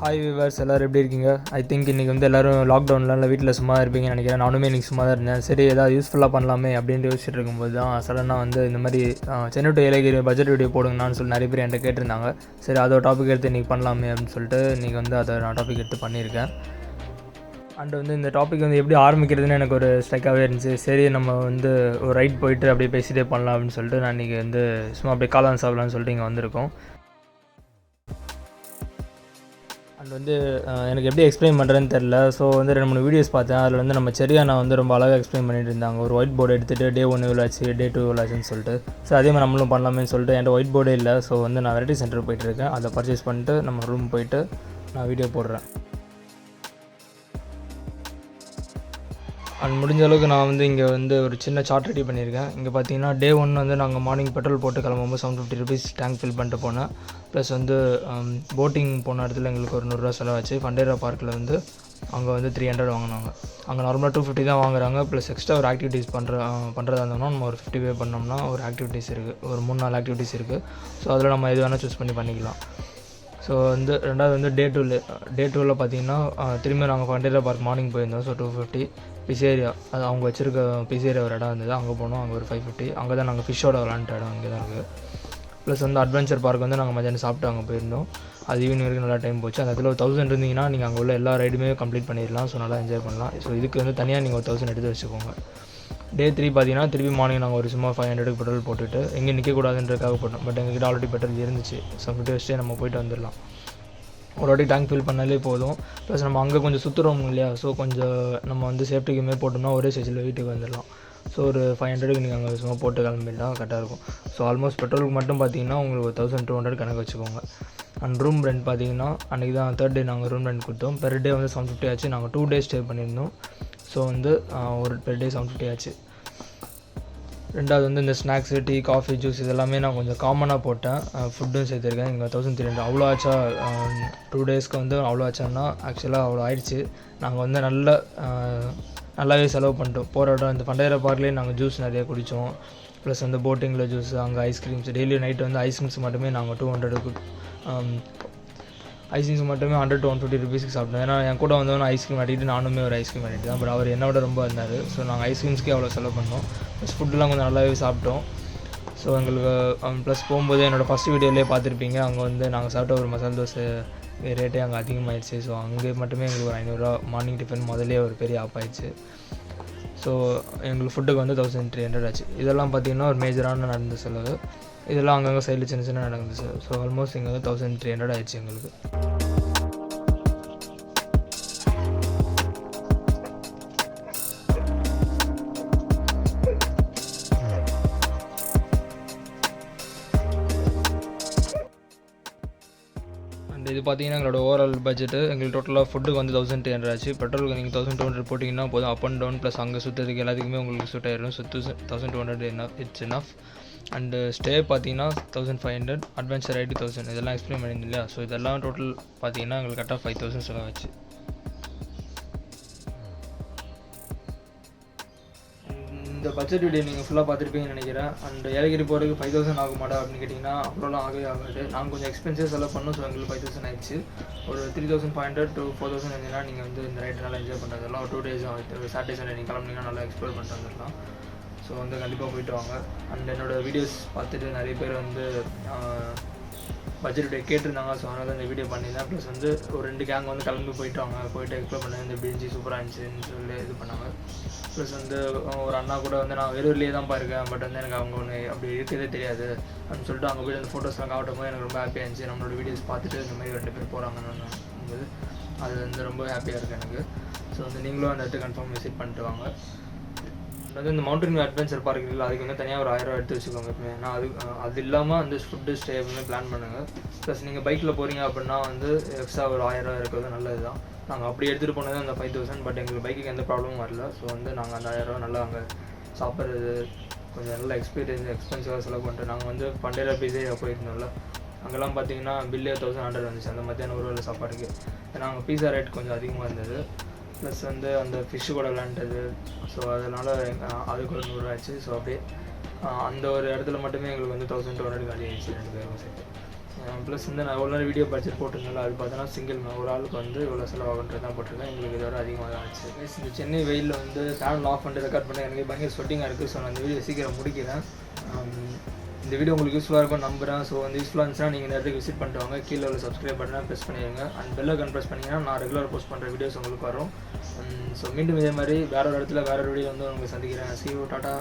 Hi viewers, எல்லோரும் எப்படி இருக்கீங்க? ஐ திங்க் இன்றைக்கி வந்து எல்லோரும் லாக்டவுனில் வீட்டில் சும்மா இருப்பீங்கன்னு நினைக்கிறேன். நானுமே இன்றைக்கி சும்மா தான் இருந்தேன். சரி, ஏதாவது யூஸ்ஃபுல்லாக பண்ணலாமே அப்படின்ட்டு யோசிச்சுட்டு இருக்கும்போது தான் சடனாக வந்து இந்த மாதிரி Chennai to Yelagiri budget video போடுங்கன்னு சொல்லி நிறைய பேர் என்கிட்ட கேட்டிருந்தாங்க. சரி, அதோட டாபிக் எடுத்து இன்றைக்கி பண்ணலாமே அப்படின்னு சொல்லிட்டு இன்றைக்கி வந்து அதை நான் டாபிக் எடுத்து பண்ணியிருக்கேன். அண்ட் வந்து இந்த டாபிக் வந்து எப்படி ஆரம்பிக்கிறதுன்னு எனக்கு ஒரு ஸ்ட்ரைக்காகவே இருந்துச்சு. சரி, நம்ம வந்து ஒரு ரைட் போயிட்டு அப்படியே பேசிகிட்டே பண்ணலாம் அப்படின்னு சொல்லிட்டு நான் இன்றைக்கி வந்து சும்மா அப்படியே காளான் சாப்பிட்லான்னு சொல்லிட்டு இங்கே வந்திருக்கோம். அண்ட் வந்து எனக்கு எப்படி எக்ஸ்பிளைன் பண்ணுறேன்னு தெரில. ஸோ வந்து 2-3 வீடியோஸ் பார்த்தேன். அதில் வந்து நம்ம செரியானா வந்து ரொம்ப அழகாக எக்ஸ்பிளைன் பண்ணிட்டு இருந்தாங்க. ஒரு ஒயிட் போர்டு எடுத்துகிட்டு டே 1 இவ்வளோ ஆச்சு, டே 2 இவ்வளோ ஆச்சுன்னு சொல்லிட்டு. ஸோ அதே மாதிரி நம்மளும் பண்ணலாமேன்னு சொல்லிட்டு என்கிட்ட ஒயிட் போர்டே இல்லை. ஸோ வந்து நான் வெரைட்டி சென்டர் போயிட்டுருக்கேன். அதை பர்ச்சேஸ் பண்ணிட்டு நம்ம ரூம் போயிட்டு நான் வீடியோ போடுறேன். அண்ட் முடிஞ்ச அளவுக்கு நான் வந்து இங்கே வந்து ஒரு சின்ன சார்ட் ரெடி பண்ணியிருக்கேன். இங்கே பார்த்தீங்கன்னா டே 1 வந்து நாங்கள் மார்னிங் பெட்ரோல் போட்டு கிளம்பும்போது 750 ருபீஸ் டேங்க் ஃபில் பண்ணிட்டு போனேன். ப்ளஸ் வந்து போட்டிங் போன இடத்துல எங்களுக்கு ஒரு 100 ரூபா செலவாச்சு. ஃபண்டேரா பார்க்கில் வந்து அங்கே வந்து 300 வாங்கினாங்க. அங்கே நார்மலாக 250 தான் வாங்குறாங்க. ப்ளஸ் எக்ஸ்ட்ரா ஒரு ஆக்டிவிட்டீஸ் பண்ணுறதா இருந்தோம்னா நம்ம ஒரு 50 பே பண்ணோம்னா ஒரு ஆக்டிவிட்டீஸ் இருக்குது, ஒரு 3-4 ஆக்டிவிட்டீஸ் இருக்குது. ஸோ அதில் நம்ம எது வேணால் சூஸ் பண்ணிக்கலாம். ஸோ வந்து ரெண்டாவது வந்து டே 2ல் பார்த்தீங்கன்னா திரும்ப நாங்கள் ஃபண்டேரா பார்க் மார்னிங் போயிருந்தோம். ஸோ 250. பிஸ் ஏரியா, அது அவங்க வச்சுருக்க பிஸ் ஏரியா ஒரு இடம் இருந்தது, அங்கே போனோம். அங்கே ஒரு 550. அங்கே தான் நாங்கள் ஃபிஷ்ஷோட விளாண்ட இடம் இங்கே தான் இருக்குது. ப்ளஸ் வந்து அட்வென்ச்சர் பார்க் வந்து நாங்கள் மதியானம் சாப்பிட்டு அங்கே போயிருந்தோம். அது ஈவினிங் வரைக்கும் நல்லா டைம் போச்சு. அந்த இடத்துல ஒரு 1000 இருந்தீங்கன்னா நீங்கள் அங்கே உள்ள எல்லா ரைடுமே கம்ப்ளீட் பண்ணிடலாம். ஸோ நல்லா என்ஜாய் பண்ணலாம். ஸோ இதுக்கு வந்து தனியாக நீங்கள் ஒரு 1000 எடுத்து வச்சுக்கோங்க. டே 3 பார்த்தீங்கன்னா திருப்பி மார்னிங் நாங்கள் ஒரு சும்மா 500 பெட்ரோல் போட்டுட்டு எங்கே நிற்கக்கூடாதுன்றதுக்காக போட்டோம். பட் எங்ககிட்ட ஆல்ரெடி பெட்ரோல் இருந்துச்சு. ஸோ 50 வச்சுட்டு நம்ம போயிட்டு வந்துடலாம். ஒரு வாட்டி டேங்க் ஃபில் பண்ணாலே போதும். ப்ளஸ் நம்ம அங்கே கொஞ்சம் சுற்றுறோம் இல்லையா, ஸோ கொஞ்சம் நம்ம வந்து சேஃப்டிக்குமே போட்டோம்னா ஒரே ஸ்டேஜில் வீட்டுக்கு வந்துடலாம். ஸோ ஒரு 500க்கு நீங்கள் அங்கே சும்மா போட்டு கிளம்பிட்டா கரெக்டாக இருக்கும். ஸோ ஆல்மோஸ்ட் பெட்ரோலுக்கு மட்டும் பார்த்தீங்கன்னா உங்களுக்கு 1200 கணக்கு வச்சுக்கோங்க. அண்ட் ரூம் ரெண்ட் பார்த்தீங்கன்னா அன்றைக்கி தான் 3rd டே நாங்கள் ரூம் ரெண்ட் கொடுத்தோம். பெர் டே வந்து 750 ஆச்சு. நாங்கள் 2 டேஸ் ஸ்டே பண்ணியிருந்தோம். ஸோ வந்து ஒரு பெர் டே 750 ஆச்சு. ரெண்டாவது வந்து இந்த ஸ்நாக்ஸு, டீ, காஃபி, ஜூஸ் இதெல்லாமே நான் கொஞ்சம் காமனாக போட்டேன். ஃபுட்டும் சேர்த்துருக்கேன். இங்கே 1300 அவ்வளோ ஆச்சா. 2 டேஸ்க்கு வந்து அவ்வளோ ஆச்சான்னா ஆக்சுவலாக அவ்வளோ ஆயிடுச்சு. நாங்கள் வந்து நல்லாவே செலவு பண்ணிட்டோம். போகிற இடம் இந்த ஃபண்டேரா பார்க்லேயே நாங்கள் ஜூஸ் நிறைய குடித்தோம். ப்ளஸ் வந்து போட்டிங்கில் ஜூஸ், அங்கே ஐஸ்கிரீம்ஸ், டெய்லி நைட்டு வந்து ஐஸ்கிரீம்ஸ் மட்டுமே நாங்கள் 200க்கு ஐஸ்கிரீம்ஸ் மட்டுமே 100 to 150 ருபீஸ்க்கு சாப்பிட்டோம். ஏன்னா என் கூட வந்தவொன்னே ஐஸ்கிரீம் அடிக்கிட்டு நானுமே ஒரு ஐஸ்கிரீம் அடிக்கிட்டு தான். பட் அவர் என்னை விட ரொம்ப இருந்தார். ஸோ நாங்கள் ஐஸ்கிரீம்ஸ்க்கே அவ்வளோ செலவு பண்ணோம். ப்ளஸ் ஃபுட்டுலாம் கொஞ்சம் நல்லாவே சாப்பிட்டோம். ஸோ எங்களுக்கு ப்ளஸ் போகும்போது என்னோடய ஃபஸ்ட் வீடியோலேயே பார்த்துருப்பீங்க. அங்கே வந்து நாங்கள் சாப்பிட்ட ஒரு மசாலா தோசை ரேட்டே அங்கே அதிகமாகிடுச்சு. ஸோ அங்கே மட்டுமே எங்களுக்கு ஒரு 500 ரூபா மார்னிங் டிஃபன் முதலே ஒரு பெரிய ஆப் ஆயிடுச்சு. ஸோ எங்களுக்கு ஃபுட்டுக்கு வந்து 1300 ஆச்சு. இதெல்லாம் பார்த்திங்கன்னா ஒரு மேஜரான நடந்த செலவு. இதெல்லாம் அங்கங்கே சைடில் சின்ன சின்ன நடந்துச்சு. ஸோ ஆல்மோஸ்ட் இங்கே வந்து 1300 ஆயிடுச்சு எங்களுக்கு. இது பார்த்தீங்கன்னா எங்களோட ஓவரால் பட்ஜெட்டு. எங்களுக்கு டோட்டலாக ஃபுட்டுக்கு வந்து 1300 ஆச்சு. பெட்ரோலுக்கு நீங்கள் 1200 போட்டிங்கன்னா போதும். அப் அண்ட் டவுன் ப்ளஸ் அங்கே சுற்றுறதுக்கு எல்லாத்துக்குமே உங்களுக்கு சூட் ஆயிடும். So 1200 it's enough. And stay பார்த்தீங்கன்னா 1500, அட்வென்ச்சர் ரைடு 1000. இதெல்லாம் எக்ஸ்பிளைன் பண்ணியிருந்தேன் இல்லையா. ஸோ இதெல்லாம் டோட்டல் பார்த்தீங்கன்னா எங்களுக்கு கரெக்டாக 5000 செலவாச்சு. இந்த பட்ஜெட் வீடியோ நீங்கள் ஃபுல்லாக பார்த்துருப்பீங்கன்னு நினைக்கிறேன். அண்ட் ஏலகிரி போகிறதுக்கு 5000 ஆகுமாடா அப்படின்னு கேட்டிங்கன்னா அவ்வளோலாம் ஆகவே ஆகாது. நாங்கள் கொஞ்சம் எக்ஸ்பென்சிவ் செலவு பண்ணோம். ஸோ எங்களுக்கு 5000 ஆயிடுச்சு. ஒரு 3500 to 4000 இருந்தீங்கன்னா நீங்கள் வந்து இந்த ரைட் நல்லா என்ஜாய் பண்ணுறதெல்லாம் ஒரு 2 days சாட்டர்டே சண்டே நீங்கள் கிளம்புனீங்கன்னா நல்லா எக்ஸ்ப்ளோர் பண்ணிட்டு வந்துடலாம். ஸோ வந்து கண்டிப்பாக போயிட்டு வாங்க. அண்ட் என்னோடய வீடியோஸ் பார்த்துட்டு நிறைய பேர் வந்து பட்ஜெட் வீடியோ கேட்டிருந்தாங்க. ஸோ அதனால் இந்த வீடியோ பண்ணியிருந்தேன். ப்ளஸ் வந்து ஒரு 2 கேங் வந்து கிளம்பி போயிட்டு வாங்க, போயிட்டு எக்ஸ்ப்ளோர் பண்ணேன். இந்த பிரிஞ்சி சூப்பராக இருந்துச்சுன்னு சொல்லி இது பண்ணாங்க. ப்ளஸ் வந்து ஒரு அண்ணா கூட வந்து நான் வேலூர்லேயே தான் இருக்கேன், பட் வந்து எனக்கு அவங்க ஒன்று அப்படி இருக்கிறதே தெரியாது அப்படின்னு சொல்லிட்டு அங்கே போய்ட்டு அந்த ஃபோட்டோஸ்லாம் காட்டும் போது எனக்கு ரொம்ப ஹாப்பியாக இருந்துச்சு. நம்மளோட வீடியோஸ் பார்த்துட்டு இந்த மாதிரி 2 பேர் போகிறாங்கன்னு போது அது வந்து ரொம்ப ஹாப்பியாக இருக்குது எனக்கு. ஸோ வந்து நீங்களும் அந்த இடத்துக்கு கன்ஃபார்ம் விசிட் பண்ணிட்டு வாங்க. வந்து இந்த மவுண்டன் அட்வென்ச்சர் பார்க் இல்லை, அதுக்கு வந்து தனியாக ஒரு 1000 ரூபா எடுத்து வச்சுக்கோங்க எப்பவுமே. ஏன்னா அது இல்லாமல் அந்த ஃபுட்டு ஸ்டே எப்பவுமே பிளான் பண்ணுங்கள். ப்ளஸ் நீங்கள் பைக்கில் போகிறீங்க அப்படின்னா வந்து எக்ஸ்ட்ரா ஒரு 1000 ரூபா இருக்கிறது நல்லது தான். நாங்கள் அப்படி எடுத்துகிட்டு போனது அந்த 5000. பட் எங்களுக்கு பைக்குக்கு எந்த ப்ராப்ளமும் வரல. ஸோ வந்து நாங்கள் அந்த 1000 ரூபா நல்லா அங்கே சாப்பிட்றது கொஞ்சம் நல்லா எக்ஸ்பென்சிவாக செலவு பண்ணிட்டு நாங்கள் வந்து ஃபண்டேரா பிஸே போயிருந்தோம்ல, அங்கெல்லாம் பார்த்தீங்கன்னா பில்லே 1100 வந்துச்சு அந்த மத்தியானம் ஒரு வேளை சாப்பாடுக்கு. ஏன்னா அங்கே பீஸா ரேட் கொஞ்சம் அதிகமாக இருந்தது. ப்ளஸ் வந்து அந்த ஃபிஷ்ஷு கூட விளாண்டது. ஸோ அதனால் அதுக்கு ஒரு 100 ஆச்சு. ஸோ அப்படியே அந்த ஒரு இடத்துல மட்டுமே எங்களுக்கு வந்து 1200 காலி ஆகிடுச்சு 2 பேரும் சேர்த்து. ப்ளஸ் வந்து நான் எவ்வளோ நேரம் வீடியோ பட்ஜெட் போட்டிருந்தாலும் அது பார்த்தோன்னா சிங்கிள் ஒரு ஆளுக்கு வந்து இவ்வளோ செலவாகுன்றது தான் போட்டிருக்கேன். எங்களுக்கு இதோட அதிகமாக தான் ஆச்சு. இந்த சென்னை வெயிலில் வந்து சேனல் ஆஃப் பண்ணிட்டு ரெக்கார்ட் பண்ணி எனக்கு பயங்கர ஸ்வெட்டிங்காக இருக்குது. ஸோ நான் அந்த வீடியோ சீக்கிரம் முடிக்கிறேன். இந்த வீடியோ உங்களுக்கு யூஸ்ஃபுல்லாக இருக்கும் நம்புகிறேன். ஸோ வந்து யூஸ்ஃபுல்லாக இருந்துச்சுன்னா நீங்கள் இந்த இடத்துக்கு விசிட் பண்ணிட்டு வாங்க. கீழே உள்ள சப்ஸ்கிரைப் பட்டனை ப்ரெஸ் பண்ணிடுங்க. அண்ட் பெல் ஐக்கான் ப்ரெஸ் பண்ணிங்கன்னா நான் ரெகுலராக போஸ்ட் பண்ணுற வீடியோஸ் உங்களுக்கு வரும். ஸோ மீண்டும் இதே மாதிரி வேறு ஒரு இடத்துல வேறு ஒரு வீடியோ வந்து உங்களுக்கு சந்திக்கிறேன். See you, tata.